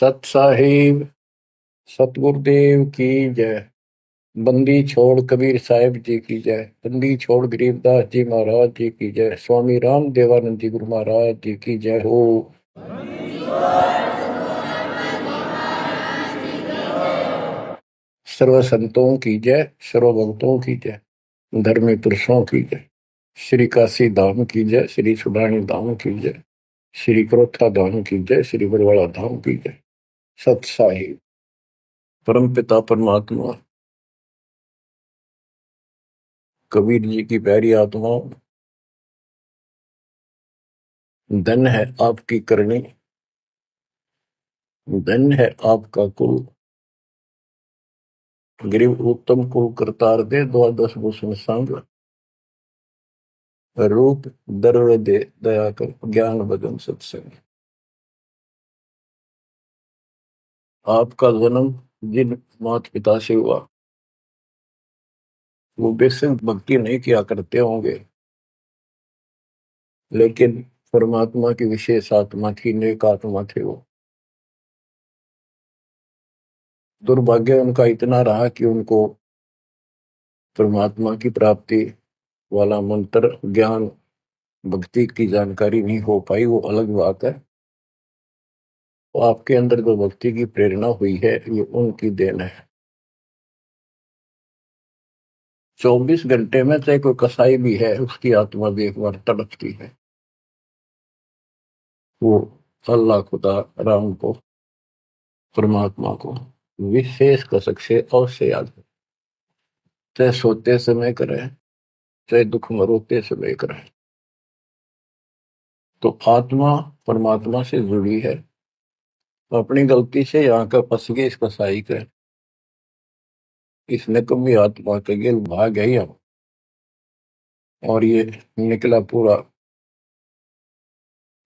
सत साहिब सतगुरुदेव की जय। बंदी छोड़ कबीर साहिब जी की जय। बंदी छोड़ गरीबदास जी महाराज जी की जय। स्वामी राम देवानंद जी गुरु महाराज जी की जय हो। सर्व संतों की जय, सर्व भक्तों की जय, धर्मी पुरुषों की जय। श्री काशी धाम की जय, श्री सुडानी धाम की जय, श्री क्रोथा धाम की जय, श्री बरवाड़ा धाम की जय। सत साहिब परम पिता परमात्मा कबीर जी की प्यारी आत्मा, धन है आपकी करनी, धन है आपका कुल, गरीब उत्तम को करतार दे, द्वादश भूषण संग, रूप दर्व दे दया कर, ज्ञान बदन सत्संग। आपका जन्म जिन माता पिता से हुआ वो बेसिक भक्ति नहीं किया करते होंगे, लेकिन परमात्मा की विशेष आत्मा थी, नेक आत्मा थे वो। दुर्भाग्य उनका इतना रहा कि उनको परमात्मा की प्राप्ति वाला मंत्र, ज्ञान, भक्ति की जानकारी नहीं हो पाई, वो अलग बात है। तो आपके अंदर जो भक्ति की प्रेरणा हुई है ये उनकी देन है। 24 घंटे में चाहे कोई कसाई भी है, उसकी आत्मा भी एक बार तड़पती है, वो अल्लाह खुदा राम को, परमात्मा को विशेष कसक से अवश्य याद है। चाहे सोते समय करें, चाहे दुख में रोते समय करें। तो आत्मा परमात्मा से जुड़ी है। तो अपनी गलती से यहाँ का फंस गए इस कसाई के, इसने कभी आत्मा के गिल भाग गई हम, और ये निकला पूरा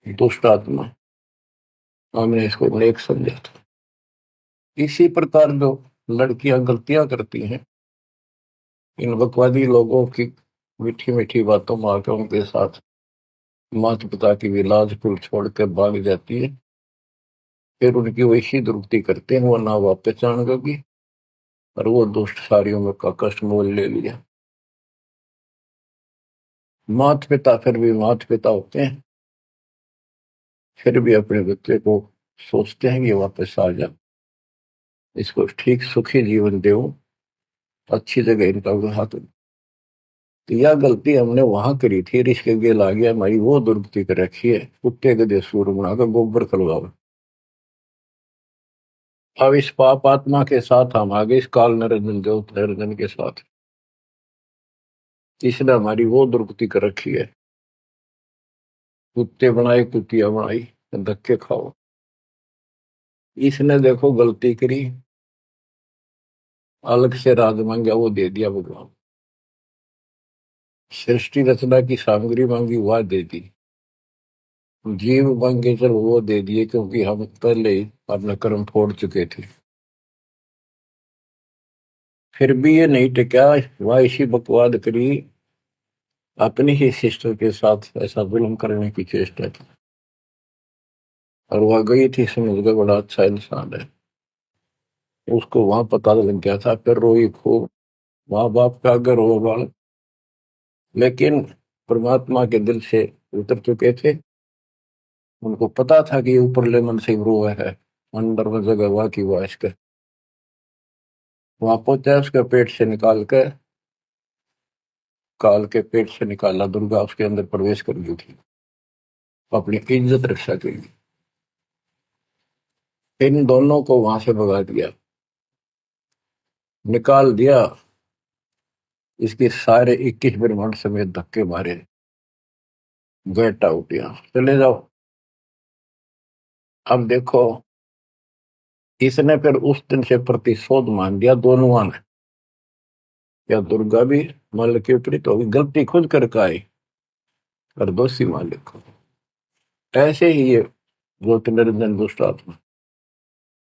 दुष्ट आत्मा। हमने इसको नेक समझा था। इसी प्रकार जो लड़कियां गलतियां करती हैं, इन बकवादी लोगों की मीठी मीठी बातों में आकर उनके साथ माता पिता की भी लाज कुल छोड़ कर भाग जाती है, फिर उनकी वैसी दुर्गति करते हैं, वो ना वापस आएंगे और वो दुष्ट सारी उम्र का कष्ट मोल ले लिया। माता पिता फिर भी माता पिता होते हैं, फिर भी अपने बच्चे को सोचते हैं कि वापस आ जा, इसको ठीक सुखी जीवन दो, अच्छी जगह इनका विवाह करो। तो यह गलती हमने वहां करी थी, रिश्ते गेल आ गया, हमारी वो दुर्गति कर रखी है, कुत्ते गधे सूर बनाकर गोबर खलवाओ। अब इस पाप आत्मा के साथ हम आगे इस काल निरंजन ज्योत निरंजन के साथ, इसने हमारी वो दुर्गति कर रखी है। कुत्ते बनाए, कुतिया बनाई, धक्के खाओ। इसने देखो गलती करी, अलग से राज मांगा, वो दे दिया भगवान। सृष्टि रचना की सामग्री मांगी, वह दे दी। जीव मांगे चल, वो दे दिए, क्योंकि हम पहले ही अपना कर्म फोड़ चुके थे। फिर भी ये नहीं टिका, वह इसी बकवाद करी, अपनी ही सिस्टर के साथ ऐसा जुल्म करने की चेष्टा की। और वह गई थी, समझ गए बड़ा अच्छा इंसान है, उसको वहां पता लग गया था। फिर रोई खूब, माँ बाप का अगर रो बाल, लेकिन परमात्मा के दिल से उतर चुके थे। उनको पता था कि ऊपरले मन से रो है, अंदर में जगह हुआ कि वह इसके वहां पहुंचा, उसके पेट से निकाल कर, काल के पेट से निकाला, दुर्गा उसके अंदर प्रवेश कर गई थी अपनी इज्जत रक्षा के लिए। इन दोनों को वहां से भगा दिया, निकाल दिया, इसके सारे 21 ब्रह्मांड समेत धक्के मारे, गेट आउट, यहां चले जाओ। अब देखो, इसने फिर उस दिन से प्रतिशोध मान दिया दोनों ने। या दुर्गा भी मालिक के विपरीत होगी, गलती खुद करके आई और दोषी मालिक को। ऐसे ही ये जो निरंजन दुष्ट आत्मा,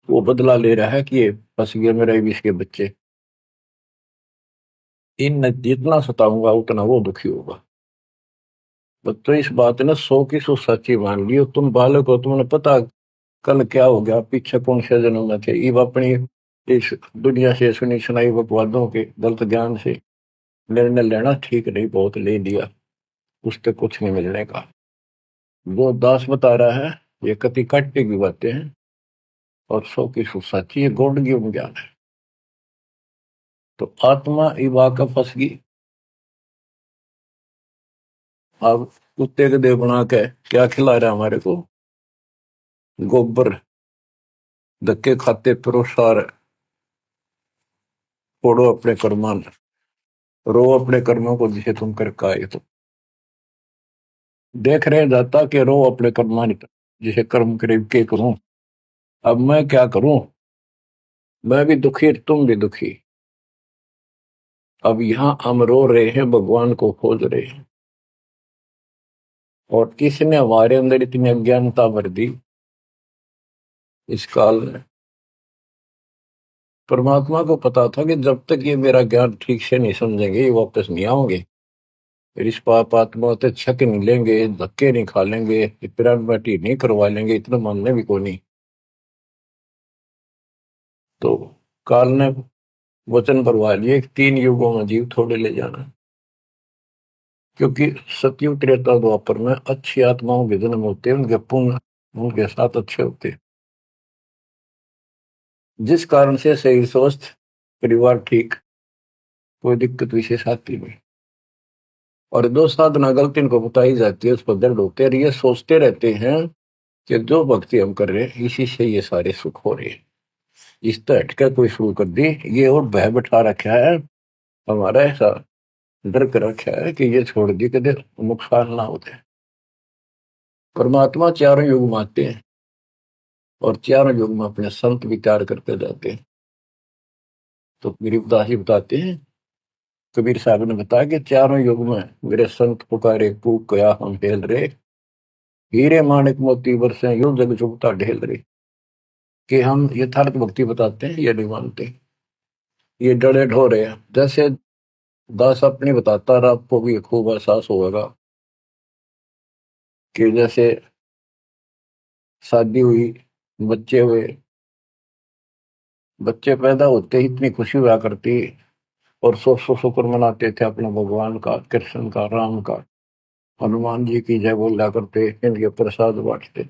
वो बदला ले रहा है कि ये फंस गया मेरा विष के बच्चे, इन जितना सताऊंगा उतना वो दुखी होगा। तो इस बात ने 100 की 100 सच्ची मान ली। तुम बालक हो, तुम्हें पता कल क्या हो गया, पीछे कौन से जन्म में थे, ये अपनी इस दुनिया से सुनी सुनाई बकवादों के गलत ज्ञान से निर्णय लेना ठीक नहीं, बहुत ले लिया, उससे कुछ नहीं मिलने का। वो दास बता रहा है ये कति कट्टे की बातें हैं और सौ की सौ सच्ची, ये गौड़ ज्ञान है। तो आत्मा इवा का फंस गई। अब कुत्ते के देह बना के क्या खिला रहा है हमारे को, गोबर, धक्के खाते परोसार, फोड़ो अपने कर्मान, रो अपने कर्मों को जिसे तुम कर आए। तो देख रहे जाता कि रो अपने कर्मान जिसे कर्म करे के करूं, अब मैं क्या करूं, मैं भी दुखी तुम भी दुखी। अब यहां हम रो रहे हैं, भगवान को खोज रहे हैं, और किसने हमारे अंदर इतनी अज्ञानता भर दी इस काल में। परमात्मा को पता था कि जब तक ये मेरा ज्ञान ठीक से नहीं समझेंगे ये वापस नहीं आओगे, फिर इस पाप आत्मा से छक नहीं लेंगे, धक्के नहीं खा लेंगे, पिरान बाटी नहीं करवा लेंगे, इतना मानने भी को नहीं। तो काल ने वचन करवा लिए 3 युगों में जीव थोड़े ले जाना, क्योंकि सतयुग त्रेता द्वापर में अच्छी आत्माओं के जन्म होते हैं, उनके पुण्य उनके साथ अच्छे होते हैं, जिस कारण से शरीर स्वस्थ, परिवार ठीक, कोई दिक्कत विशेष आती नहीं। और दो साधना गलती इनको बताई जाती है, उस पर दर्द होते हैं, ये सोचते रहते हैं कि जो भक्ति हम कर रहे हैं इसी से ये सारे सुख हो रहे हैं, इस तरह हटकर कोई शुरू कर दी, ये और भय बैठा रखा है हमारा, ऐसा डर कर रखा है कि ये छोड़ दी कदे नुकसान ना होते। परमात्मा चारों युग में आते हैं और चारों युग में अपने संत विचार करते जाते हैं। तो गरीबदास जी बताते हैं, कबीर साहब ने बताया कि चारों युग में मेरे संत पुकारे पूक गया हम हेल रे, हीरे माणिक मोती बरसे यूं जग चुगता ढेल रे। कि हम यथार्थ भक्ति बताते हैं ये नहीं मानते, ये डरे ढोरे हैं। जैसे दास अपनी बताता रहा, आपको भी खूब एहसास होगा कि जैसे शादी हुई, बच्चे हुए, बच्चे पैदा होते ही इतनी खुशी हुआ करती, और सौ सौ शुक्र मनाते थे अपने भगवान का, कृष्ण का, राम का, हनुमान जी की जय बोला करते, इनके प्रसाद बांटते।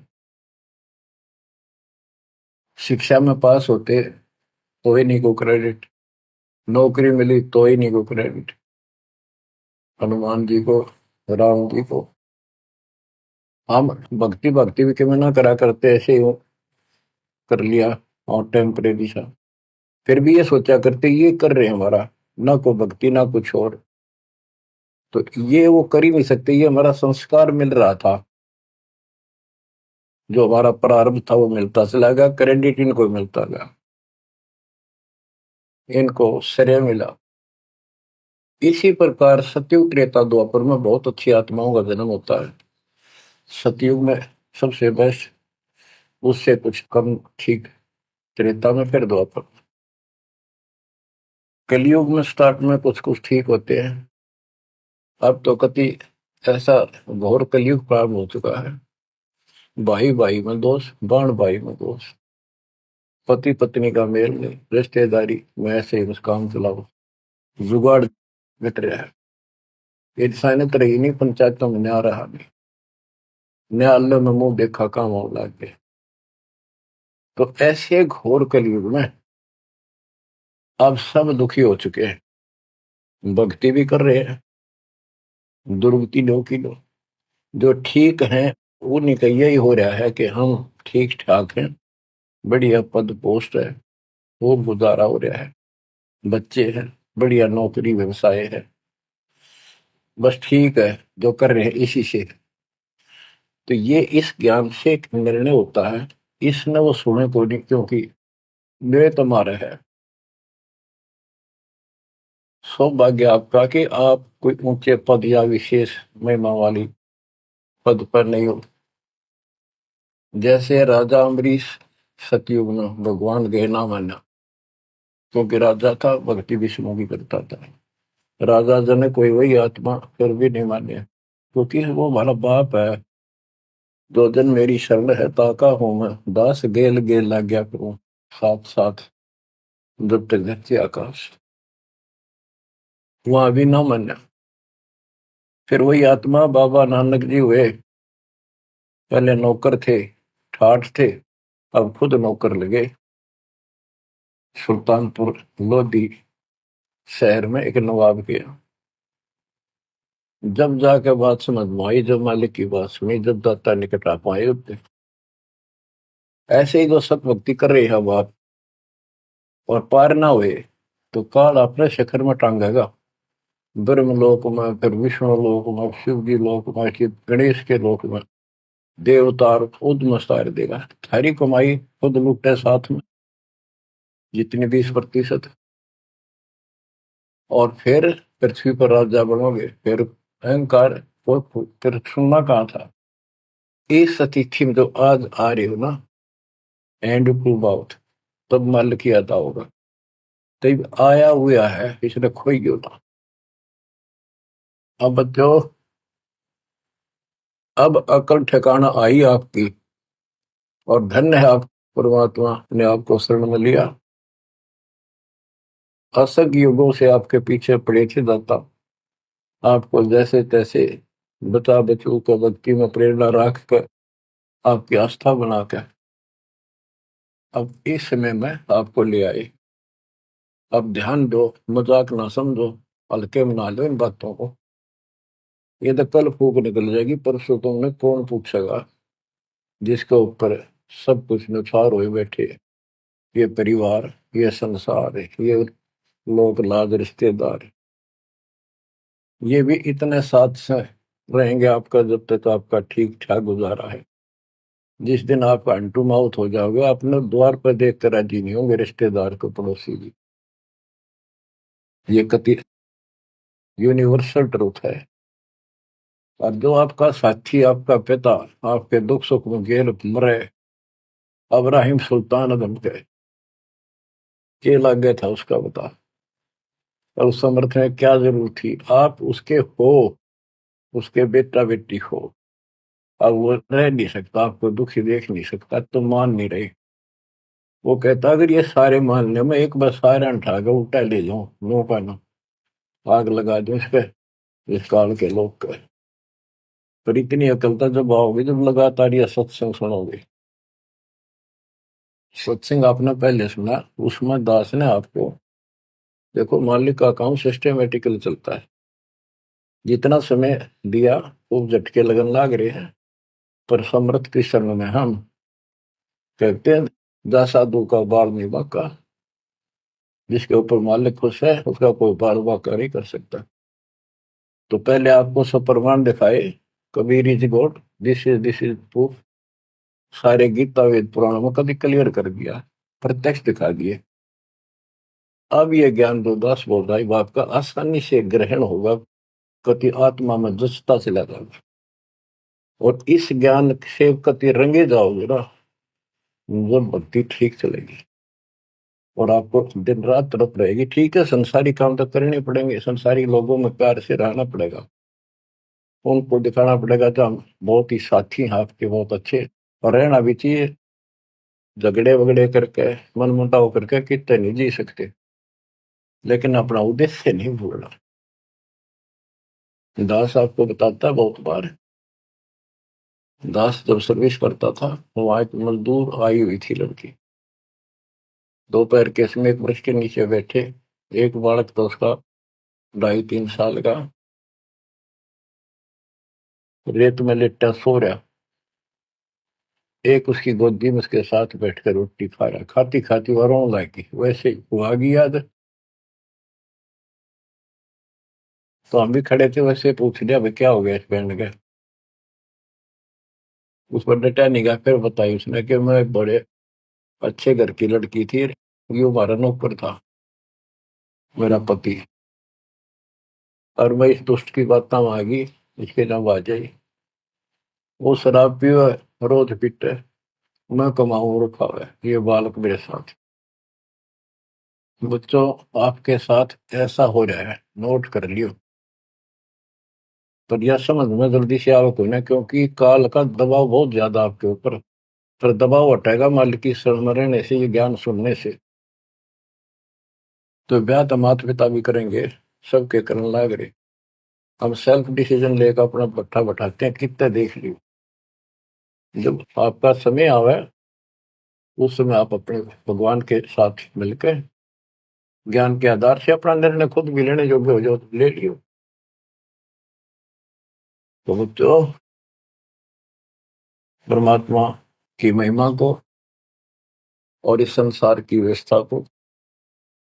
शिक्षा में पास होते तो ही नहीं को क्रेडिट, नौकरी मिली तो ही नहीं को क्रेडिट, हनुमान जी को, राम जी को। हम भक्ति भक्ति भी क्यों ना करा करते, ऐसे ही कर लिया और टेम्परेरी सा, फिर भी ये सोचा करते ये कर रहे हैं हमारा, ना कोई भक्ति ना कुछ और, तो ये वो कर ही नहीं सकते, ये हमारा संस्कार मिल रहा था, जो हमारा प्रारब्ध था वो मिलता चला गया, क्रेडिट इनको मिलता गया, इनको श्रेय मिला। इसी प्रकार सतयुग त्रेता द्वापर में बहुत अच्छी आत्माओं का जन्म होता है। सतयुग में सबसे बेस्ट, उससे कुछ कम ठीक त्रेता में, फिर द्वापर। कलयुग में स्टार्ट में कुछ कुछ ठीक होते हैं, अब तो कति ऐसा घोर कलयुग प्रारंभ हो चुका है, भाई भाई में दोष, बाण भाई में दोष, पति पत्नी का मेल नहीं, रिश्तेदारी में ऐसे ही बस काम चलाओ, जुगाड़ मिट रहा है, इंसानियत रही नहीं, पंचायतों में न्याय रहा नहीं, न्यायालय में मुंह देखा काम हो लग गए। तो ऐसे घोर कलयुग में अब सब दुखी हो चुके हैं, भक्ति भी कर रहे हैं, दुर्गति लो की लो, जो ठीक है उन्हीं का यही हो रहा है कि हम ठीक ठाक हैं, बढ़िया पद पोस्ट है, वो गुजारा हो रहा है, बच्चे हैं, बढ़िया नौकरी व्यवसाय है, बस ठीक है जो कर रहे हैं इसी से। तो ये इस ज्ञान से एक निर्णय होता है, इसने वो सुने को नहीं, क्योंकि वे तुम्हारे है। सौभाग्य आपका कि आप कोई ऊंचे पद या विशेष महिमा वाली पद पर नहीं हो। जैसे राजा अम्बरीश सतयुग में भगवान गए ना माना, क्योंकि राजा था, भक्ति विष्णु की करता था, राजा जन कोई वही आत्मा फिर भी नहीं माने, क्योंकि वो हमारा बाप है, दो जन मेरी शरण है ताका हूं मैं, दास गेल गेल लाग्या करूं, साथ साथ जब तक धरती आकाश। वहां भी ना माना। फिर वही आत्मा बाबा नानक जी हुए। पहले नौकर थे, ठाठ थे, अब खुद नौकर लगे। सुल्तानपुर लोधी शहर में एक नवाब के यहाँ। जब जाके बात समझ में आई, जब मालिक की बात सुनी, जब दाता निकट आ पाए उतने। ऐसे ही जो सत भक्ति कर रहे हैं बाप और पार ना हुए तो काल अपने शिखर में टांगेगा। ब्रह्म लोक में, फिर विष्णु लोक में, शिव जी लोक में, फिर गणेश के लोक में देवतार खुद मस्तार देगा। थारी कमाई खुद लुटे साथ में जितनी 20%। और फिर पृथ्वी पर राजा बनोगे। फिर अहंकार फिर सुनना कहाँ था। इस अतिथि में जो आज आ रहे हो ना, एंड टू बाउथ, तब मल की अदा होगा। तब आया हुआ है, इसने खोई क्यों ना। अब बच्चों, अब अकल ठिकाना आई आपकी, और धन्य है आप, परमात्मा ने आपको शरण में लिया। असंख्य युगों से आपके पीछे पड़े थे दाता, आपको जैसे तैसे बचा बचू कर भक्ति में प्रेरणा रख कर आपकी आस्था बनाकर अब इस समय में आपको ले आए। अब ध्यान दो, मजाक ना समझो, हल्के में ना लो इन बातों को। ये तो कल फूक निकल जाएगी, परसों तुमने कौन पूछेगा जिसके ऊपर सब कुछ नुसार हुए बैठे। ये परिवार, ये संसार, ये लोग लाज रिश्तेदार, ये भी इतने साथ से रहेंगे आपका जब तक आपका ठीक ठाक गुजारा है। जिस दिन आप अंटू माउथ हो जाओगे, अपने द्वार पर देख कर राजी नहीं होंगे रिश्तेदार को, पड़ोसी भी। ये कति यूनिवर्सल ट्रूथ है। और जो आपका साथी, आपका पिता, आपके दुख सुख में गेल मरे, अब्राहिम सुल्तान अदम के लागे था उसका बता। और उस समर्थ में क्या जरूरत थी, आप उसके हो, उसके बेटा बेटी हो। अब वो रह नहीं सकता, आपको दुखी देख नहीं सकता, तो मान नहीं रहे। वो कहता अगर ये सारे मान ले, मैं एक बार सारे उठा के उल्टा ले जाऊं, नो का नो, आग लगा दूं इस पे, इस काल के लोग का। पर इतनी अकल तो जब आओगे जब लगातार ये सत्संग सुनोगे। सत्संग आपने पहले सुना, उसमें दास ने आपको, देखो मालिक का काम सिस्टमेटिकल चलता है। जितना समय दिया वो झटके लगन लाग रहे हैं। पर समर्थ के शरण में हम कहते हैं, जा साधु का बाल नहीं बांका। जिसके ऊपर मालिक खुश है उसका कोई बाल बांका नहीं कर सकता। तो पहले आपको सब प्रमाण दिखाए, Kabir is God, this is proof. सारे गीता वेद पुराणों में कभी क्लियर कर दिया, प्रत्यक्ष दिखा दिए। अब ये ज्ञान जो दास बोल रहा है बाप का आसानी से ग्रहण होगा, कति आत्मा में जचता चला जाएगा। और इस ज्ञान से कति रंगे जाओगे ना, जब भक्ति ठीक चलेगी और आपको दिन रात तरफ रहेगी। ठीक है, संसारी काम तो करने पड़ेंगे, संसारी लोगों में प्यार से रहना पड़ेगा, उनको दिखाना पड़ेगा तो हम बहुत ही साथी हैं आपके, बहुत अच्छे। और रहना भी चाहिए। झगड़े वगड़े करके, मन मुटाव करके कितने नहीं जी सकते, लेकिन अपना उद्देश्य नहीं भूलना। दास आपको बताता है बहुत बार, दास जब सर्विस करता था, वहां एक मजदूर आई हुई थी लड़की, दोपहर के समय एक वृक्ष के नीचे बैठे। एक बालक था उसका 2.5-3 साल का, रेत में लेटा सो रहा। एक उसकी गोदी में उसके साथ बैठकर रोटी खा रहा, खाती खाती वो रोने लगी। वैसे ही वो आ गई याद, तो हम भी खड़े थे, वैसे पूछ लिया भाई क्या हो गया इस बैंड का। उस पर डटा नहीं गया। फिर बताई उसने कि मैं बड़े अच्छे घर की लड़की थी, ये हमारा नौकर था, मेरा पति, और मैं इस दुष्ट की बात आ गई, इसके नाम आ जाई। वो शराब पियो है, रोज पीटे, मैं कमाऊं रखा हुआ है, ये बालक मेरे साथ। बच्चों, आपके साथ ऐसा हो रहा है, नोट कर लियो। पर यह समझ में जल्दी से आवक कोई ना, क्योंकि काल का दबाव बहुत ज्यादा आपके ऊपर। पर दबाव हटेगा मालिक की शरण में रहने से, ये ज्ञान सुनने से। तो ब्याह तो माता पिता भी करेंगे, सबके करने लाग रहे। हम सेल्फ डिसीजन लेकर अपना भट्ठा बैठाते हैं, कितना देख लियो। जब आपका समय आवे उस समय आप अपने भगवान के साथ मिलकर ज्ञान के आधार से अपना निर्णय खुद भी लेने योग्य हो जाओ तो ले लियो। तो बच्चों, परमात्मा की महिमा को और इस संसार की व्यवस्था को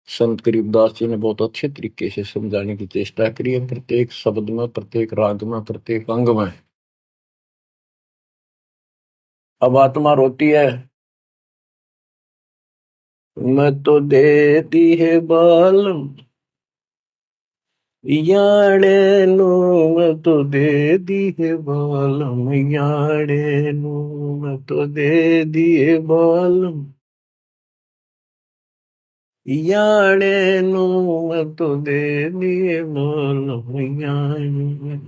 संत करीबदास जी ने बहुत अच्छे तरीके से समझाने की चेष्टा करी है, प्रत्येक शब्द में, प्रत्येक राग में, प्रत्येक अंग में। अब आत्मा रोती है, मैं तो दे दी है बालम याड़े नु, मैं तो दे दी है बालम याड़े नु, मैं तो दे दिए बालम याड़े नु, मैं तो दे दिए बालम याड़े।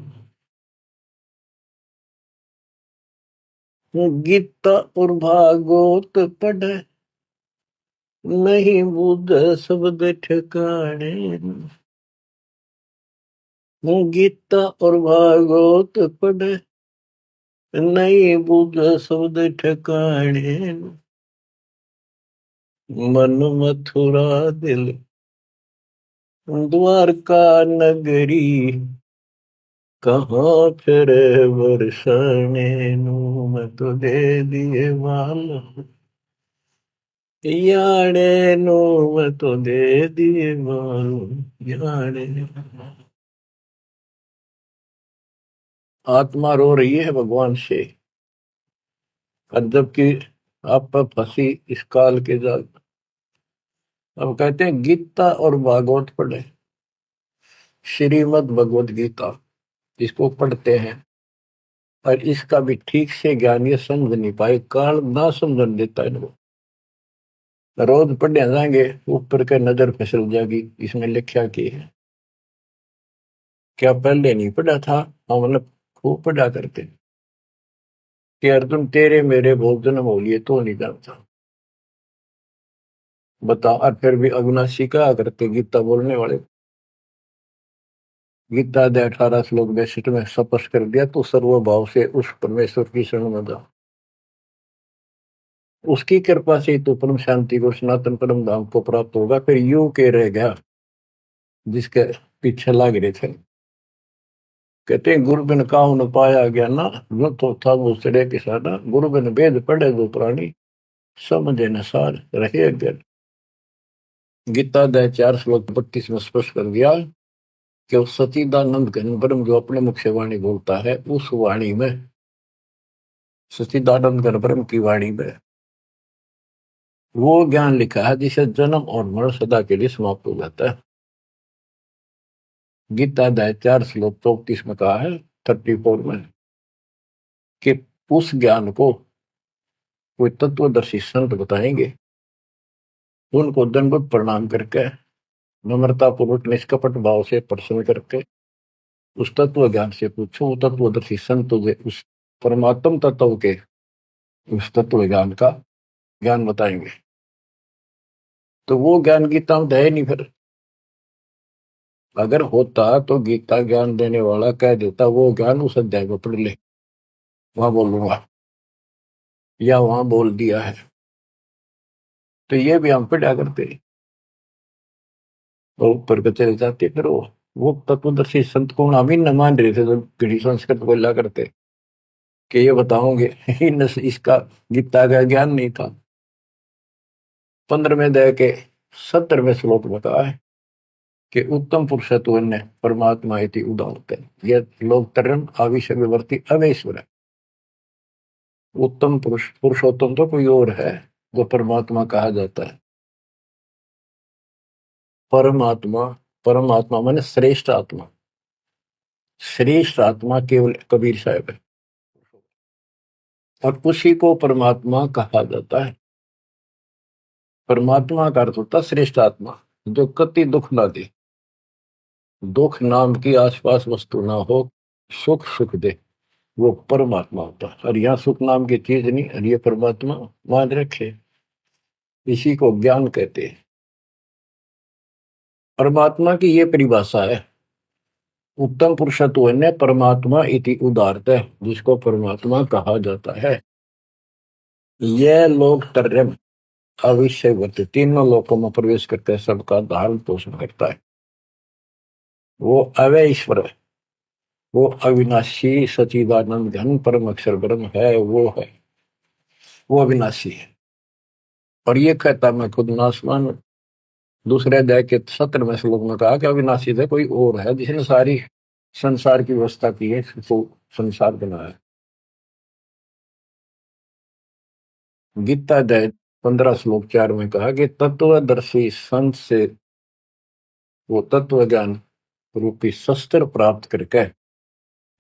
गीता और भागवत पढ़े नहीं बुध शब्द ठिकाने। गीता और भागवत पढ़े नहीं बुध शब्द ठिकाने। मन मथुरा दिल द्वारका नगरी, कहाँ फिर बरसाने नु, मैं तो दे दिए बालम याड़े नु, मैं तो दे दिए बालम याड़े। आत्मा रो रही है भगवान से, और जबकि आप पर फंसी इस काल के जाल। अब कहते हैं गीता और भागवत पढ़े, श्रीमद् भगवत गीता इसको पढ़ते हैं, और इसका भी ठीक से ज्ञान ये समझ नहीं पाए, काल ना समझन देता इनको। रोज पढ़ने जाएंगे, ऊपर के नजर फिसल जाएगी, इसमें लिखा की है क्या पहले नहीं पढ़ा था। हम मतलब खूब पढ़ा करते कि अर्जुन तेरे मेरे बहुत जन्म हो लिए तो नहीं जानता, बता। और फिर भी अविनाशी कहा करते गीता बोलने वाले, गीता दे 18 श्लोक 62 में स्पष्ट कर दिया, तो सर्वभाव से उस परमेश्वर की शरण में जा, उसकी कृपा से तो परम शांति को, सनातन परम धाम को प्राप्त होगा। फिर यू के रह गया जिसके पीछे लाग रहे थे। कहते हैं गुरु बिन काहू न पाया गया ना, जो तो था वो सड़े किसाना, गुरु बिन वेद पढ़े जो प्राणी, समझे न सार रहे अज्ञान। गीता दे 4 श्लोक 32 में स्पष्ट कर दिया कि उस सचिदानंद घन ब्रह्म जो अपने मुख से वाणी बोलता है, उस वाणी में, सचिदानंद घन ब्रह्म की वाणी में वो ज्ञान लिखा है जिसे जन्म और मरण सदा के लिए समाप्त हो जाता है। गीता अध्याय 4 श्लोक 34 में कहा है, 34 में, कि उस ज्ञान को कोई तत्वदर्शी संत बताएंगे, उनको दंडवत प्रणाम करके नम्रता पूर्वक निष्कपट भाव से प्रश्न करके उस तत्व ज्ञान से पूछो। वो तत्वदर्शी संत तुझे उस परमात्म तत्व के, उस तत्व ज्ञान का ज्ञान बताएंगे। तो वो ज्ञान गीता में है नहीं। फिर अगर होता तो गीता ज्ञान देने वाला कह देता वो ज्ञान उस अध्याय में पढ़ ले, वहां बोलूंगा, या वहां बोल दिया है। तो ये भी हम पढ़ा करते और ऊपर के चले जाते। फिर वो तत्वदर्शी संत को हम ही न मान रहे थे, तो पीढ़ी संस्कृत बोला करते कि ये बताओगे इसका गीता का ज्ञान नहीं था। 15वें अध्याय के 70वें श्लोक में कहा है कि उत्तम पुरुषत्व ने परमात्मा इति उदाहरते, यह लोक तरम आविष्य विवर्ती अवेश्वर है। उत्तम पुरुष, पुरुषोत्तम तो कोई और है जो परमात्मा कहा जाता है। परमात्मा, परमात्मा माने श्रेष्ठ आत्मा, श्रेष्ठ आत्मा केवल कबीर साहब है, और उसी को परमात्मा कहा जाता है। परमात्मा का अर्थ होता श्रेष्ठ आत्मा, जो कति दुख ना दे, दुख नाम की आसपास वस्तु ना हो, सुख सुख दे, वो परमात्मा होता है। और यहाँ सुख नाम की चीज नहीं, और ये परमात्मा मान रखे, इसी को ज्ञान कहते हैं। परमात्मा की ये परिभाषा है, उत्तम पुरुषत्व ने परमात्मा इति उदारत है, जिसको परमात्मा कहा जाता है। यह लोग त्रयम् अविषयवत, तीनों लोकों में प्रवेश करके सबका धारण पोषण करता है। वो अव्यय ईश्वर है, वो अविनाशी सचिदानंद घन परम अक्षर ब्रह्म है, वो अविनाशी है। और ये कहता मैं खुद नासवान हूं। दूसरे अध्याय के 17वें श्लोक में कहा कि अविनाशी है, कोई और है जिसने सारी संसार की व्यवस्था की है, इसको संसार बनाया। गीता अध्याय 15 श्लोक 4 में कहा कि तत्वदर्शी संत से वो तत्व ज्ञान रूपी शस्त्र प्राप्त करके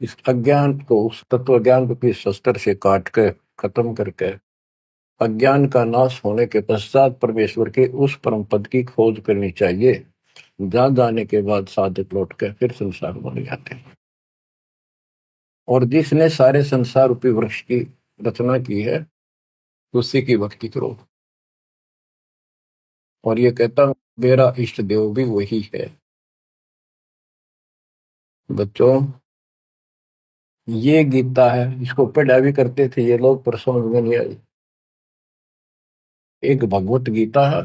इस अज्ञान को उस तत्व ज्ञान रूपी शस्त्र से काट के खत्म करके अज्ञान का नाश होने के पश्चात परमेश्वर के उस परम पद की खोज करनी चाहिए, जहां जाने के बाद साधक लौट के फिर संसार बन जाते हैं। और जिसने सारे संसार रूपी वृक्ष की रचना की है, उसी की भक्ति करो। और ये कहता मेरा इष्ट देव भी वही है। बच्चों, ये गीता है, इसको पढ़ा भी करते थे ये लोग, पर समझ में नहीं आई। एक भगवत गीता है,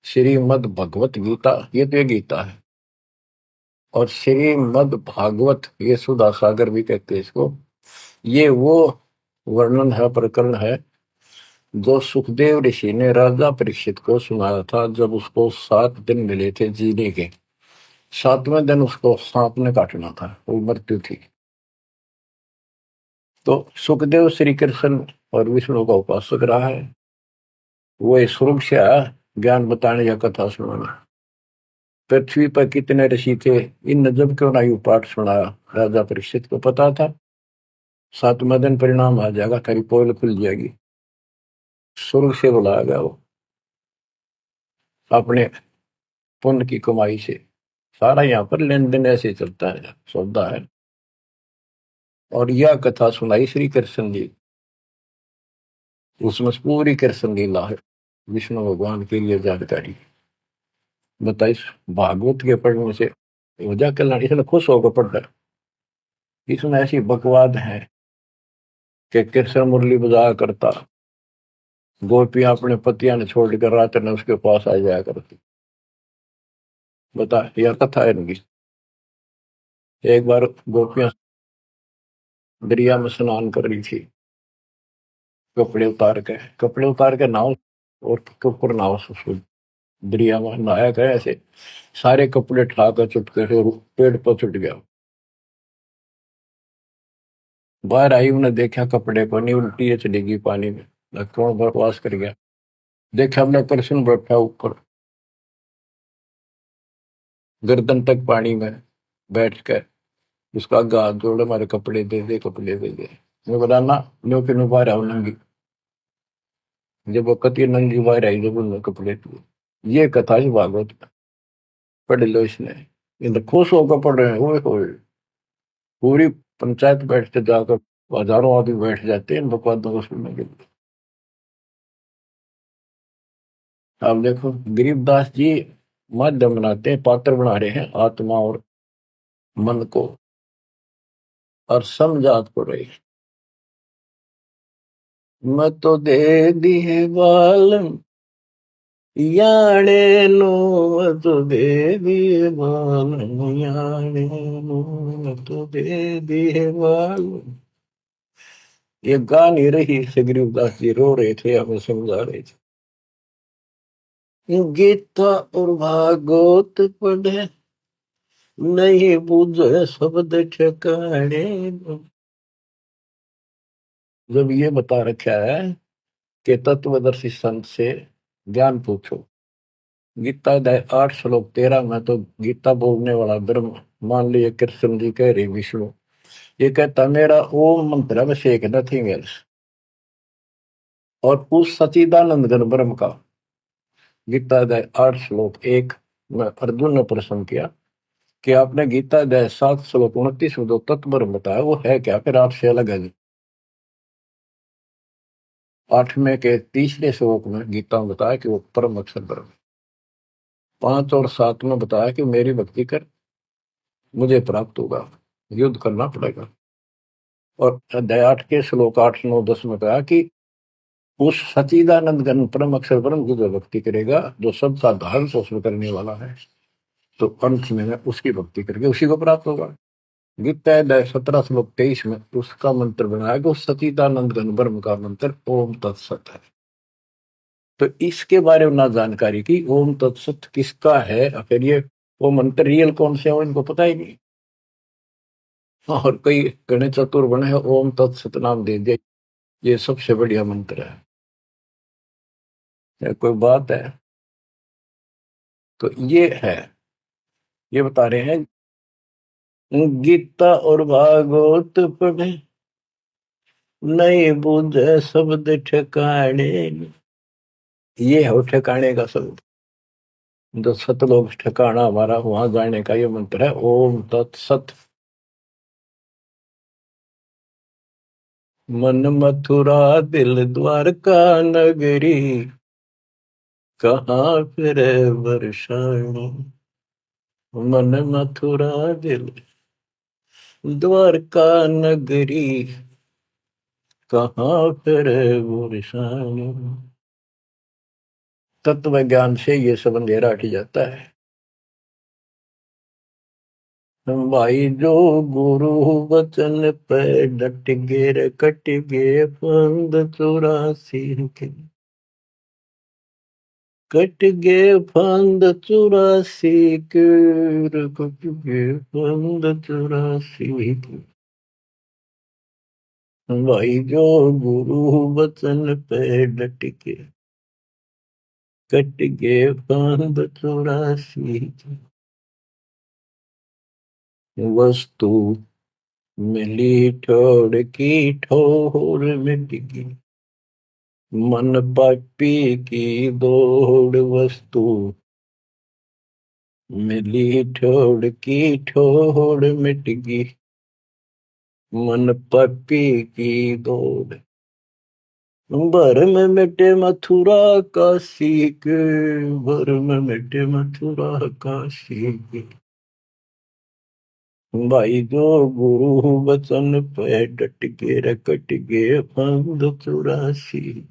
श्रीमद् भगवत गीता, ये तो ये गीता है। और श्रीमद् भागवत, ये सुधा सागर भी कहते हैं इसको। ये वो वर्णन है, प्रकरण है, जो सुखदेव ऋषि ने राजा परीक्षित को सुनाया था जब उसको 7 दिन मिले थे जीने के। 7वें दिन उसको सांप ने काटना था, वो मृत्यु थी। तो सुखदेव श्री कृष्ण और विष्णु का उपासक रहा है। वो इस स्वर्ग से आया ज्ञान बताने या कथा सुनाने। पृथ्वी पर कितने ऋषि थे, इन जब क्यों ना पाठ सुनाया। राजा परीक्षित को पता था 7वें दिन परिणाम आ जाएगा, तेरी पोल खुल जाएगी। स्वर्ग से बुलाया गया वो, अपने पुण्य की कमाई से। सारा यहाँ पर लेन देन ऐसे चलता है, सौदा है। और यह कथा सुनाई श्री कृष्ण जी, उसमें पूरी कृष्ण लीला है, विष्णु भगवान के लिए जानकारी बताइए। भागवत के पढ़ने से वजह कल्याण, इसने खुश होकर पढ़ रहा। इसमें ऐसी बकवाद है कि कृष्ण मुरली बजाया करता, गोपियां अपने पतियां ने छोड़कर रात ने उसके पास आ जाया करती। बता, यह कथा है इनकी। एक बार गोपियां दरिया में स्नान कर रही थी, कपड़े उतार के नाव, और ऊपर नाव से दरिया में नहाया गया ऐसे, सारे कपड़े उठाकर चुटके से पेड़ पर चुट गया। बाहर आई, उन्हें देखा कपड़े को नहीं, उल्टी है चलेगी पानी में, कौन बकवास कर गया। देखा अपना कृष्ण बैठा ऊपर गर्दन तक पानी में बैठ कर, उसका आगे हाथ जोड़े, हमारे कपड़े दे दे, कपड़े दे दे। मैं बोला ना, लो कि बाहर आओ नंगी। जब वो कति नंगी बाहर आई, जब उन्होंने कपड़े दिए। ये कथा ही भागवत में, पढ़ लो इसने। इन खुश होकर पढ़ रहे हैं, ओए पूरी पंचायत बैठते जाकर, हजारों आदमी बैठ जाते हैं इन बकवादों को सुनने के लिए। आप देखो गरीबदास जी माध्यम बनाते हैं, पात्र बना रहे हैं आत्मा और मन को, और समझात को रही। मैं तो दे दी है बालम याने नो, मैं तो दे दी है बालम याने नो, मैं तो दे दी है बालम। ये गा नहीं रही से, गरीबदास जी रो रहे थे, हमें समझा रहे थे। गीता और भागवत पढ़े, नहीं बुझे शब्द ठिकाने। जब ये बता रखा है कि तत्वदर्शी संत से ज्ञान पूछो, गीता अध्याय 8 श्लोक 13 में तो गीता बोलने वाला ब्रह्म, मान लिए कृष्ण जी कह रहे विष्णु, ये कहता मेरा ओम मंत्र है, बस एक, नथिंग एल्स। और उस सचिदानंद घन ब्रह्म का, गीता अध्याय 8 श्लोक 1 में अर्जुन ने प्रश्न किया कि आपने गीता अध्याय 7 श्लोक 29 में जो तत्व बताया वो है क्या, फिर आपसे अलग है। 8वें के 30वें श्लोक में गीता में बताया कि वो परम अक्षर ब्रह्म। 5 और 7 में बताया कि मेरी भक्ति कर मुझे प्राप्त होगा, युद्ध करना पड़ेगा। और अध्याय 8 के श्लोक 8 9 10 में कहा कि उस सच्चिदानंद घन परम अक्षर ब्रह्म की जो भक्ति करेगा, जो सबका धारण पोषण करने वाला है, तो अंत में उसकी भक्ति करके उसी को प्राप्त होगा। गीता अध्याय 17 श्लोक 23 में उसका मंत्र बनाया कि उस सच्चिदानंद घन ब्रह्म का मंत्र ओम तत्सत है। तो इसके बारे में ना जानकारी की, ओम तत्सत किसका है, फिर ये वो मंत्र रियल कौन से हो इनको पता ही नहीं। और कई गणे चतुर बने हैं, ओम तत्सत नाम दे दिया, ये सबसे बढ़िया मंत्र है। कोई बात है। तो ये है, ये बता रहे हैं गीता और भागवत पढ़े नहीं बुझे शब्द ठिकाने। ये है ठिकाने का शब्द, जो सतलोक ठिकाना हमारा, वहां जाने का ये मंत्र है ओम तत्सत। मन मथुरा दिल द्वारका नगरी, कहाँ फिर वर्षाणी। मन मथुरा दिल द्वारका नगरी, कहाँ फिर वर्षाणी। तत्व ज्ञान से ये सब अंधेरा हट जाता है। भाई जो गुरु वचन पे डट गे रे, कट गे फंद 84 के, कट गे फंद 84 के, कट गे फंद 84 के। भाई जो गुरु वचन पे डट के, कट गे फंद 84 के। वस्तु मिली ठोड़ की ठोर मिट गई, मन पापी की दौड़। वस्तु मिली ठोड़ की ठोड़ मिट गई, मन पापी की दौड़। भर में मिटे मथुरा काशी के, भर में मिटे मथुरा काशी के। भाई जो गुरु वचन पे डट के रकट गे फंद 84,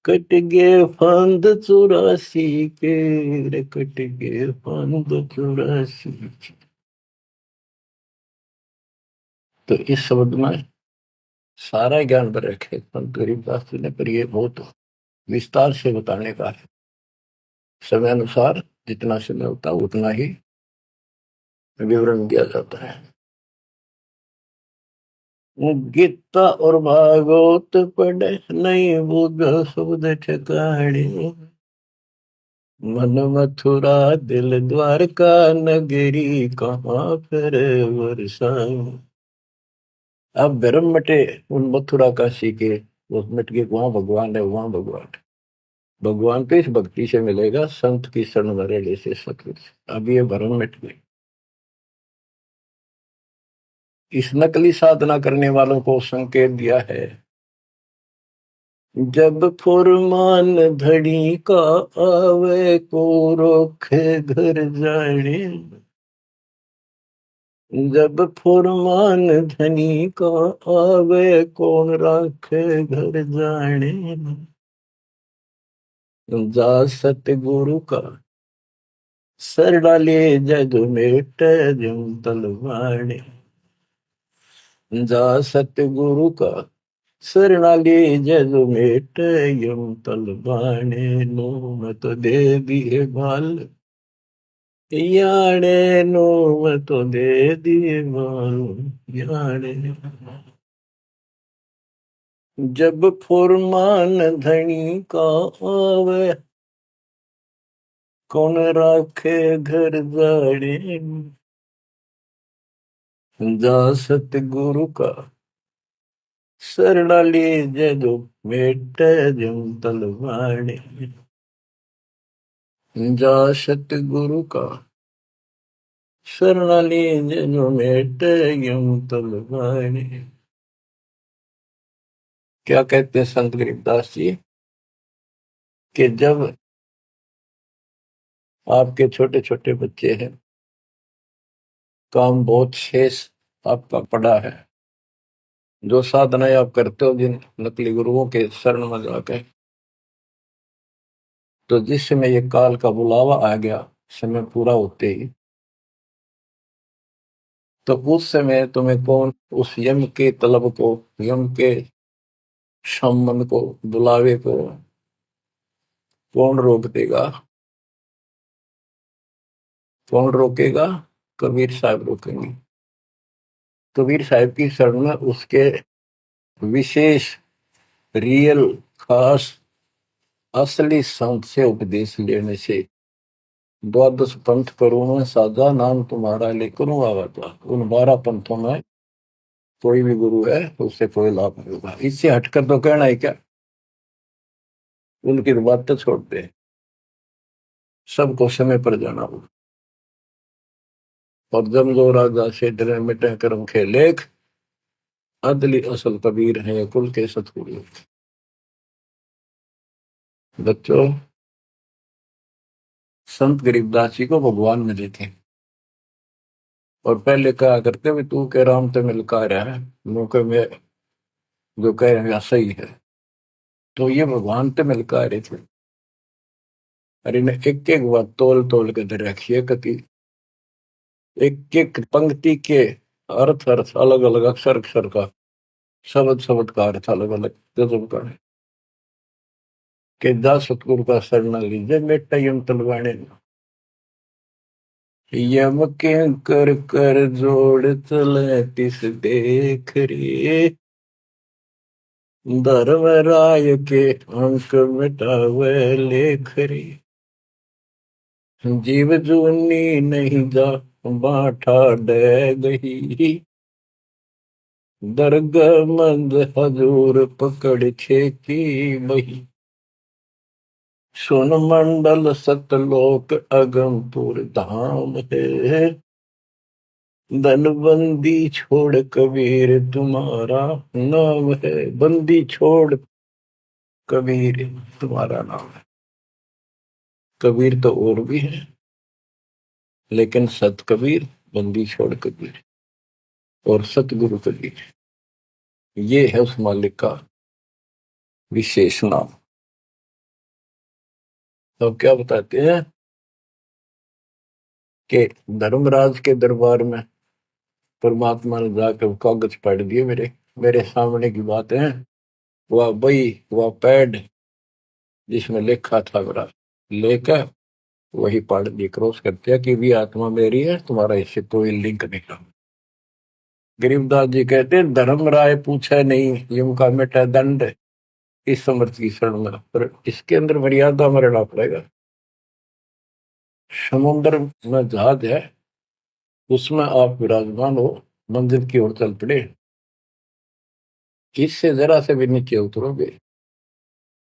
कट गे फंद 84 के, रकट गे फंद 84। तो इस शब्द में सारा ज्ञान पर रखे संत गरीबदास जी ने, पर ये बहुत विस्तार से बताने का है। समय अनुसार जितना समय होता है उतना ही विवरण दिया जाता है। गीता और भागवत पढ़े नहीं बुझ शब्द ठिकाने, मन मथुरा दिल द्वारका नगरी, कहाँ फिर वर्षाएं। अब भ्रम मटे उन मथुरा काशी के, वो मिट के वहां भगवान है, वहां भगवान है। भगवान तो इस भक्ति से मिलेगा, संत की शरण में रहने से सतगुरु से। अब ये भ्रम मिट गई। इस नकली साधना करने वालों को संकेत दिया है, जब फुरमान धड़ी का आवे को रोखे घर जाने। जब फुरमान धनी का आवे कौन राखे घर जाने। जा सतगुरु का सर डाले जग मेट जम तलवाने। जा सतगुरु का शरणाले जग मेट यम तलवाने। नो मत दे दिए बाल याने, नो मत दे दिए बाल याने। जब फुरमान धनी का आवे कौन राखे घर जाड़े। जा सतगुरु का शरणाले जग मेट जम तलवाने। जा सतगुरु का शरणाली जो मेटे यम तलवाने। क्या कहते हैं संत गरीबदास जी कि जब आपके छोटे छोटे बच्चे हैं, काम बहुत शेष आपका पड़ा है, जो साधनाएं आप करते हो जिन नकली गुरुओं के शरण में जाके, तो जिस समय ये काल का बुलावा आ गया, समय पूरा होते ही, तो उस समय तुम्हें कौन उस यम के तलब को, यम के सम्मन को, बुलावे को कौन रोक देगा? कौन रोकेगा? कबीर साहब रोकेंगे। कबीर साहब की शरण में उसके विशेष, रियल, खास, असली संत से उपदेश लेने से, द्वादश पंथ करूं मैं साजा, नाम तुम्हारा लेकर आवा था। उन 12 पंथों में कोई भी गुरु है तो उससे कोई लाभ नहीं होगा। इससे हटकर तो कहना है क्या? उनकी बातें छोड़ दे, सबको समय पर जाना होगा। और जम जो राजा से डरे मिटे कर्म के लेख, अदली असल कबीर है कुल के सतगुरु। बच्चों, संत गरीबदास जी को भगवान मिले थे और पहले कहा करते भी तू के राम ते मिलका रहा है, मौके में जो कह रहे हैं सही है। तो ये भगवान ते मिलका रहे थे। और इन्हें एक एक बात तोल तोल के दे रखिए कति, एक एक पंक्ति के अर्थ अर्थ अलग अलग, अक्षर अक्षर का, शब्द शब्द का अर्थ अलग अलग गजब का है। कि जा सतगुरु का शरण लीजिए मेटा यम तलवाने, यम के कर कर जोड़ चले तिस देख रे, धर्म राय के अंक मिटावे लेख रे, जीव जूनी नहीं जा बाठा डे गही, दरगाह मंद हजूर पकड़ छेकी बही, सुन मंडल सतलोक अगमपुर धाम है, धनबंदी छोड़ कबीर तुम्हारा नाम है। बंदी छोड़ कबीर तुम्हारा नाम है। कबीर तो और भी है, लेकिन सत कबीर, बंदी छोड़ कबीर और सतगुरु कबीर, ये है उस मालिक का विशेष नाम। तो क्या बताते हैं कि धर्मराज के दरबार में परमात्मा ने जाकर कागज पढ़ दिए, मेरे मेरे सामने की बात है। वह बई, वह पैड जिसमें लिखा था मेरा, लेकर वही पढ़ दी, क्रॉस करते हैं कि भी आत्मा मेरी है, तुम्हारा इससे कोई लिंक नहीं रहा। गरीबदास जी कहते हैं धर्म राय पूछे नहीं यम का मिटा दंड, इस समर्थ की शरण में, पर इसके अंदर मर्यादा में रहना पड़ेगा। समुद्र में जहाज है, उसमें आप विराजमान हो, मंजिल की ओर चल पड़े, इससे जरा से भी नीचे उतरोगे,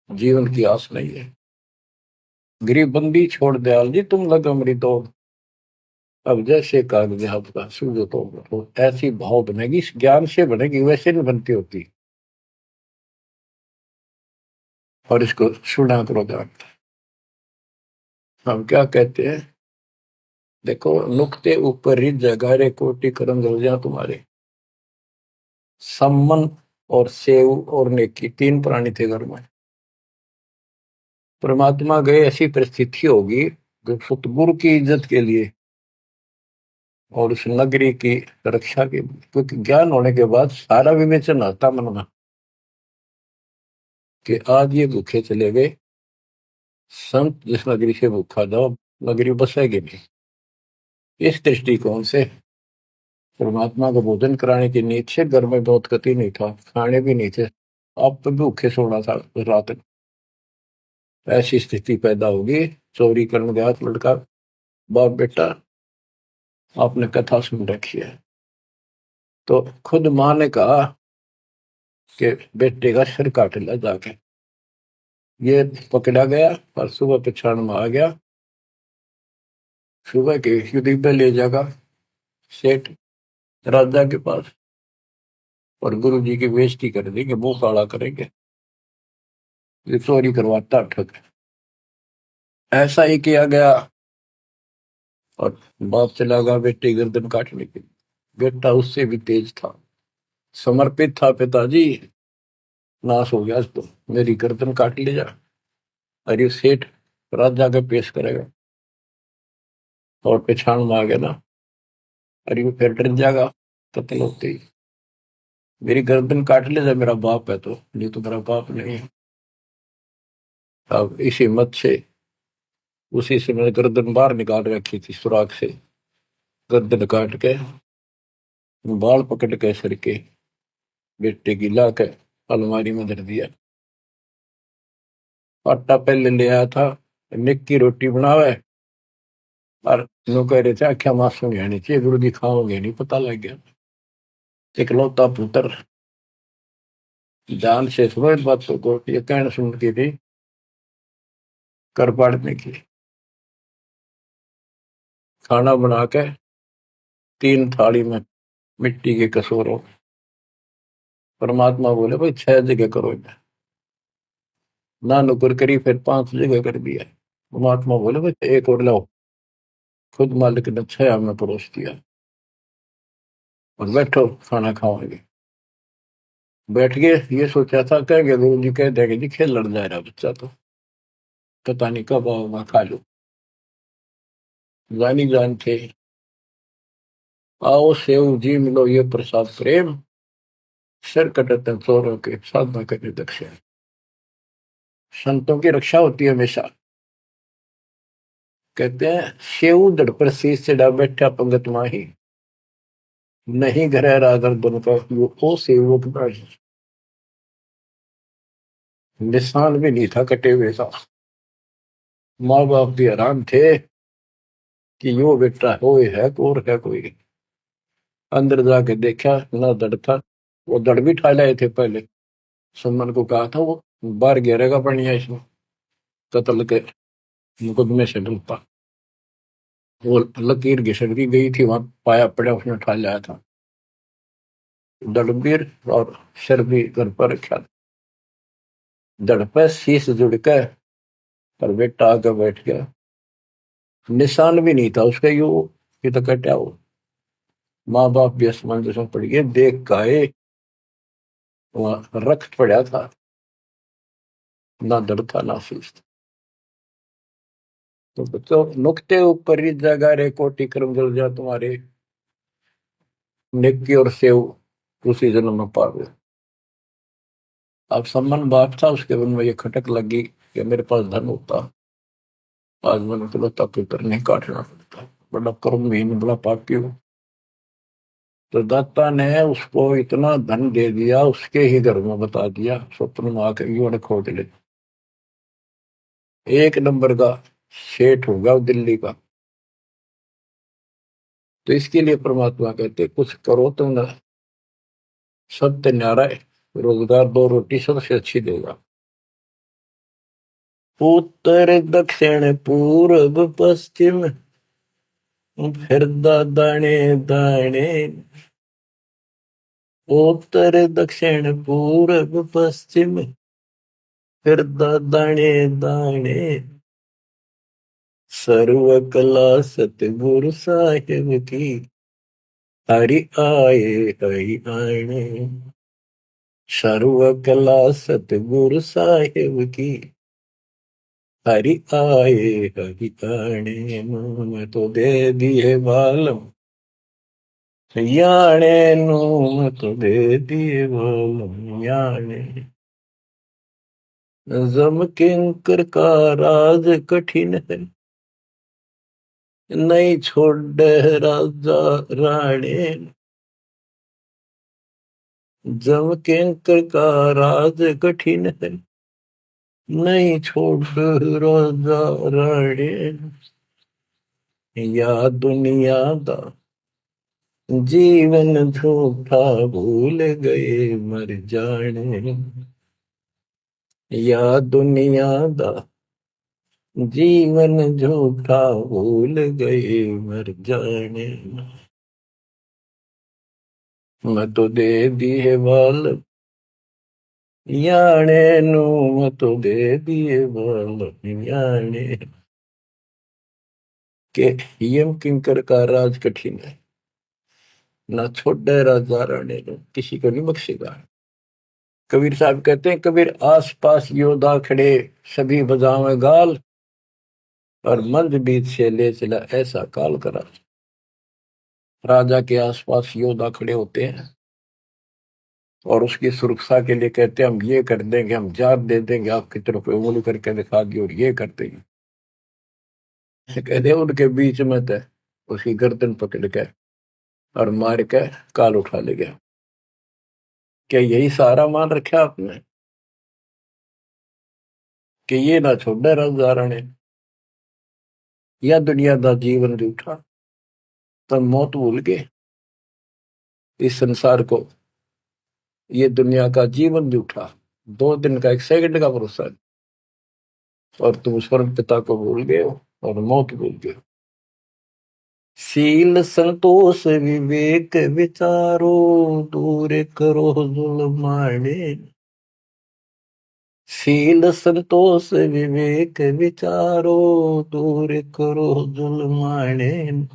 जीवन की आस नहीं है। गरीब बंदी छोड़ दयाल जी तुम लग अमृत दो, अब जैसे कागज आपका सूझो तो ऐसी भाव बनेगी, ज्ञान से बनेगी, वैसे नहीं बनती होती। और इसको सुना करो जान। हम क्या कहते हैं, देखो नुक्ते ऊपर रिज जगारे कोटि करम रोजा तुम्हारे, सम्मन और सेव और नेकी, 3 प्राणी थे घर में। परमात्मा गए, ऐसी परिस्थिति होगी जो सतगुरु की इज्जत के लिए और उस नगरी की रक्षा के, क्योंकि ज्ञान होने के बाद सारा विवेचन आता मन में कि आज ये भूखे चले गए, संत जिस नगरी से भूखा जाओ नगरी बसेगी नहीं। इस दृष्टिकोण से परमात्मा को भोजन कराने की नींद से घर में बहुत गति नहीं था, खाने भी नहीं थे, आप तो भूखे सोना था रात। ऐसी स्थिति पैदा होगी, चोरी करने गया लड़का, बाप बेटा, आपने कथा सुन रखी है। तो खुद मां ने कहा कि बेटे का सिर काट लिया जाके, ये पकड़ा गया और सुबह पछाड़ में आ गया, सुबह के युद्ध पे ले जाएगा, सेठ राजा के पास, और गुरु जी की बेइज्जती कर दी कि मुंह काला करेंगे, ये चोरी करवाता ठग। ऐसा ही किया गया, और बाप चला गया बेटे गर्दन काटने के लिए। बेटा उससे भी तेज था, समर्पित था, पिताजी नाश हो गया तो मेरी गर्दन काट ले जा। अरे सेठ राजा के पेश करेगा और पहचान में आ गया ना, अरे वो फिर डर जाएगा कत्ल होते ही। मेरी गर्दन काट ले जा, मेरा बाप है तो, नहीं तो मेरा बाप नहीं है। अब इसी मत से उसी से मैंने गर्दन बाहर निकाल रखी थी सुराख से, गर्दन काट के बाल पकड़ के सर के बेटे की ला के अलमारी में धर दिया। आटा पहले ले आया था, निक की रोटी बनावे, और नो कह रहे थे आख्या मासूम आनी चाहिए, गुरु जी खाओगे नहीं, पता लग गया। इकलौता पुत्र जान से समझ बातों को, ये कहना सुनती थी कर पाड़ने की। खाना बना के 3 थाली में मिट्टी के कसूरों, परमात्मा बोले भाई 6 जगह करो इन्हें। ना नुकर करी, फिर 5 जगह कर दिया। परमात्मा बोले भाई एक और लाओ, खुद मालिक ने 6 में परोस दिया, और बैठो खाना खाओगे। बैठ गए, ये सोचा था कहेंगे गुरु जी कह देंगे जी खेल लड़ जा रहा बच्चा, तो पता नहीं कब आओगा खा लो। जानी जान थे, आओ सेव जी मिलो ये प्रसाद प्रेम, सिर कटते चोरों के साधना करने दक्षिण। संतों की रक्षा होती है हमेशा। कहते हैं सेव दड़ पर शीश चढ़ा बैठा पंगत माही, नहीं घर रागर बन का वो ओ सेवक नहीं। निशान भी नहीं था कटे हुए का। माँ बाप भी हैरान थे कि यो बेटा हो है और है कोई। अंदर जाके देखा ना दड़ था, वो दड़ भी ठा लाए थे पहले। सुमन को कहा था वो बाहर घेरेगा बढ़िया इसमें, कत्ल के मुकदमे से डरता। वो लकीर घिसट की गई थी, वहां पाया पड़ा उसने ठा लाया था। दड़बीर और सिर भी घर पर रखा था। दड़ पे शीश जुड़ के, पर बेटा आके बैठ गया। निशान भी नहीं था उसका, यू ये तो कटा हो। माँ बाप भी असमंजस में पड़ गए, देख का वहां रक्त पड़ा था, ना दड़ था ना शीश था। तो बच्चों नुकते ऊपर ही जगह रे कोटि कर्म जल जा तुम्हारे, नेकी और सेव उसी जन्म में पावे। अब सम्मान बाप था, उसके मन में ये खटक लगी कि मेरे पास धन होता, आज मैंने इकलौता पुत्र नहीं काटना पड़ता, बड़ा कर्महीन बड़ा पापी हूं। तो दाता ने उसको इतना धन दे दिया, उसके ही घर में बता दिया, स्वप्न में आकर युवा ने खोज ले। एक नंबर का सेठ होगा दिल्ली का। तो इसके लिए परमात्मा कहते कुछ करो तो ना, सत्य न्यारा है, रोजगार 2 रोटी सबसे अच्छी देगा। उत्तर दक्षिण पूर्व पश्चिम, फिर दाने दाने। उत्तर दक्षिण पूर्व पश्चिम, फिर दाने दाने। सर्व कला सतगुरु साहिब की, हरि आए हरि आने। सर्व कला सतगुरु साहिब की, हरि आए हरि आने। मैं तो दे दिए बालम याने नू, मैं तो दे दिए बालम याने। जम किंकर का राज कठिन है, नहीं छोड़ राजा राणे। जम किंकर का राज कठिन है, नहीं छोड़ राजा राणे। या दुनिया दा जीवन झूठा भूल गए मर जाने। या दुनिया दा जीवन झूठा भूल गए मर जाने। मैं तो दे दिए बाल याने नू, मैं तो दे दिए बाल याने के। यम किंकर का राज कठिन है, ना छोड़े राजा राणे ने, किसी को नहीं बख्शेगा। कबीर साहब कहते हैं, कबीर आस पास योद्धा खड़े सभी बजावे गाल, और मंद बीच से ले चला ऐसा काल करा। राजा के आसपास योद्धा खड़े होते हैं और उसकी सुरक्षा के लिए कहते हैं हम ये कर देंगे, हम जात दे देंगे, आपकी तरफ उंगली करके दिखा दी और ये कर देंगे। कहते हैं उनके बीच में थे, उसकी गर्दन पकड़ के और मार के काल उठा ले गया। क्या यही सहारा मान रखा आपने कि ये ना छोड़े राजा राणे, या दुनिया का जीवन जूठा, तब मौत भूल गए इस संसार को, ये दुनिया का जीवन जूठा, 2 दिन का 1 सेकंड का भरोसा है, और तुम स्वर्ग पिता को भूल गए हो और मौत भूल गए हो। शील संतोष विवेक विचारो, दूर करो जुल्माने। शील संतोष विवेक विचारो, दूर करो जुल्माने।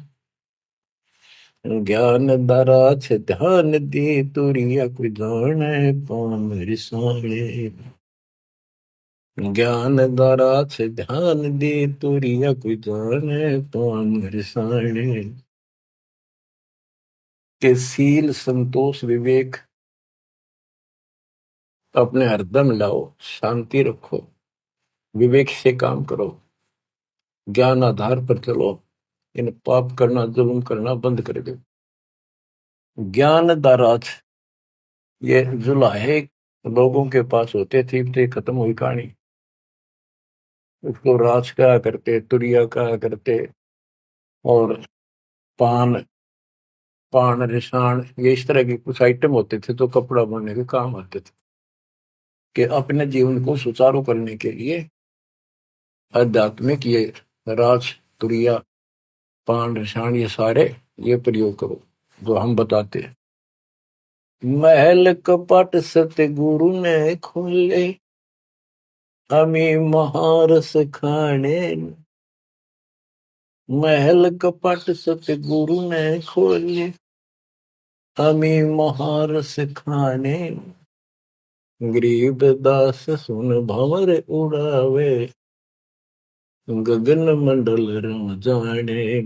ज्ञान दरा छ ध्यान दी, तुरिया कोई जाने पाम रिसाणे। ज्ञान द्वारा से ध्यान दे, तुरिया कोई जाने पाम रिसाणे। के सील संतोष विवेक अपने हरदम लाओ, शांति रखो, विवेक से काम करो, ज्ञान आधार पर चलो, इन पाप करना जुल्म करना बंद कर दो। ज्ञान दाराज ये जुलाहे लोगों के पास होते थे, खत्म हुई कहानी। उसको राज कहा करते, तुरिया कहा करते, और पान पान रिसाण, ये इस तरह के कुछ आइटम होते थे तो कपड़ा बनने के काम आते थे। कि अपने जीवन को सुचारू करने के लिए आध्यात्मिक ये राज तुरिया पान रिसाण ये सारे ये प्रयोग करो जो हम बताते हैं। महल कपट सतगुरु ने खोले, हमें महारस खाने। महल कपट सतगुरु ने खोले, हमें महारस खाने। गरीब दास सुन भंवर उड़ावे, गगन मंडल रम जाने।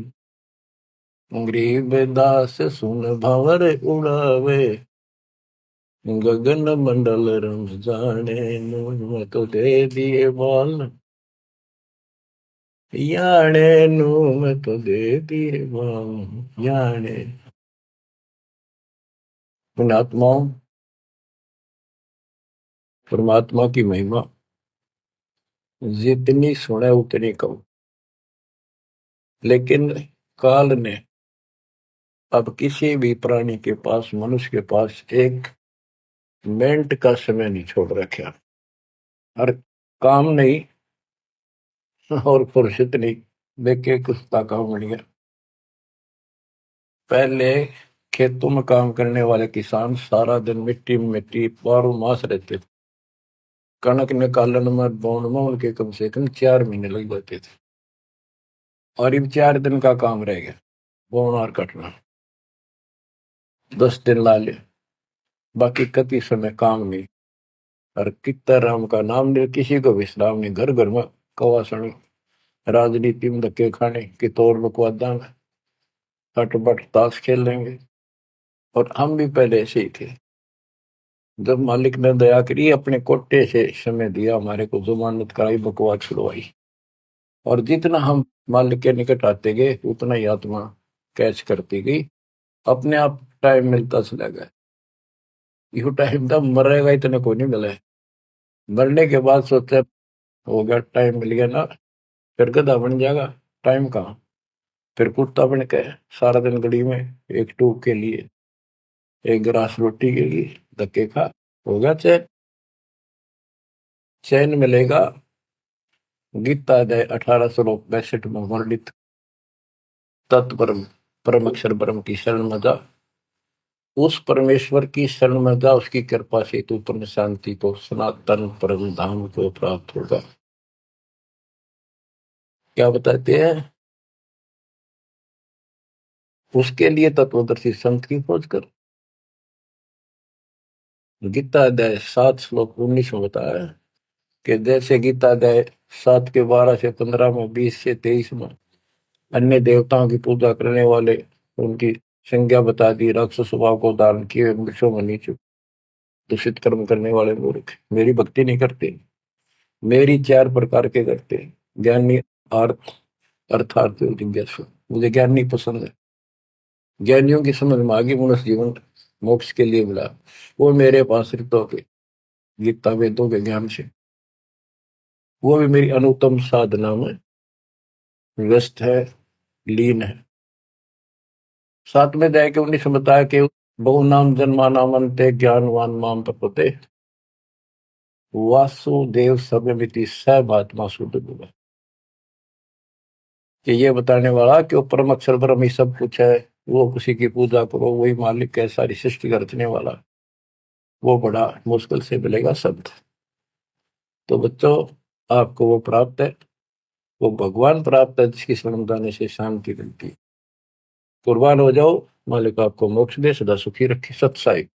गरीब दास सुन भंवर उड़ावे, गगन मंडल रम जाने। मैं तो दे दिए बाल याने नू, मैं तो दे दिए बाल याने। उन आत्माओं, परमात्मा की महिमा जितनी सुने उतनी कम, लेकिन काल ने अब किसी भी प्राणी के पास, मनुष्य के पास 1 मिनट का समय नहीं छोड़ रखा। हर काम नहीं और फुर्सत नहीं, देखे कुत्ता काम बन गया। पहले खेतों में काम करने वाले किसान सारा दिन मिट्टी में मिट्टी 12 मास रहते थे। कणक निकालन में बोन में उनके कम से कम 4 महीने लग जाते थे, और अब 4 दिन का काम रह गया बोन और कटना, 10 दिन ला ले, बाकी कति समय काम नहीं। और कितना राम का नाम नहीं, किसी को विश्राम नहीं, घर घर में कवासण, राजनीति में धक्के खाने की तौर बकवादा में हटबट ताश खेल लेंगे। और हम भी पहले ऐसे ही थे। जब मालिक ने दया करी, अपने कोटे से समय दिया हमारे को, जमानत कराई, बकवास छुड़वाई, और जितना हम मालिक के निकट आते गए उतना ही आत्मा कैच करती गई, अपने आप टाइम मिलता चला गया। यू टाइम तब मरेगा इतने को नहीं मिला है। मरने के बाद सोचा हो गया, टाइम मिल गया ना, फिर गधा बन जाएगा, टाइम कहाँ। फिर कुत्ता बन के सारा दिन गली में एक टूक के लिए, एक गिलास रोटी के लिए धक्के खा, होगा चैन। चैन मिलेगा गीता अध्याय 18 श्लोक 62 में वर्णित तत्परम परम अक्षर ब्रह्म की शरण में जा, उस परमेश्वर की शरण में जा, उसकी कृपा से तू पूर्ण शांति को, सनातन परम धाम को प्राप्त होगा। क्या बताते हैं? उसके लिए तत्वदर्शी संत की खोज कर। गीता अध्याय 7 श्लोक 19 में बताया कि जैसे गीता अध्याय 7 के 12 से 15 में, 20 से 23 में अन्य देवताओं की पूजा करने वाले, उनकी संज्ञा बता दी, राक्षस स्वभाव को धारण किए, वृक्षों में नीचे दूषित कर्म करने वाले मूर्ख मेरी भक्ति नहीं करते। मेरी 4 प्रकार के करते, ज्ञानी, अर्थ अर्थार्थ और जिज्ञासु। मुझे ज्ञान नहीं पसंद है। ज्ञानियों की समझ में आगे मनुष्य जीवन मोक्ष के लिए मिला, वो मेरे पास ऋतों के गीता वेदों के ज्ञान से, वो भी मेरी अनुत्तम साधना में व्यस्त है, लीन है। 7वें अध्याय के 19 में बताया कि बहु नाम जन्मा नामंते ज्ञानवान माम प्रपते वासुदेव सर्वमिति स महात्मा शुद्ध बुआ। कि ये बताने वाला कि वो परम अक्षर ब्रह्म ही सब कुछ है, वो किसी की पूजा करो, वही मालिक है, सारी सृष्टि का रचने वाला, वो बड़ा मुश्किल से मिलेगा शब्द। तो बच्चों, आपको वो प्राप्त है, वो भगवान प्राप्त है जिसकी शरण जाने से शांति मिलती है। कुर्बान हो जाओ, मालिक आपको मोक्ष दे, सदा सुखी रखे। सत साई।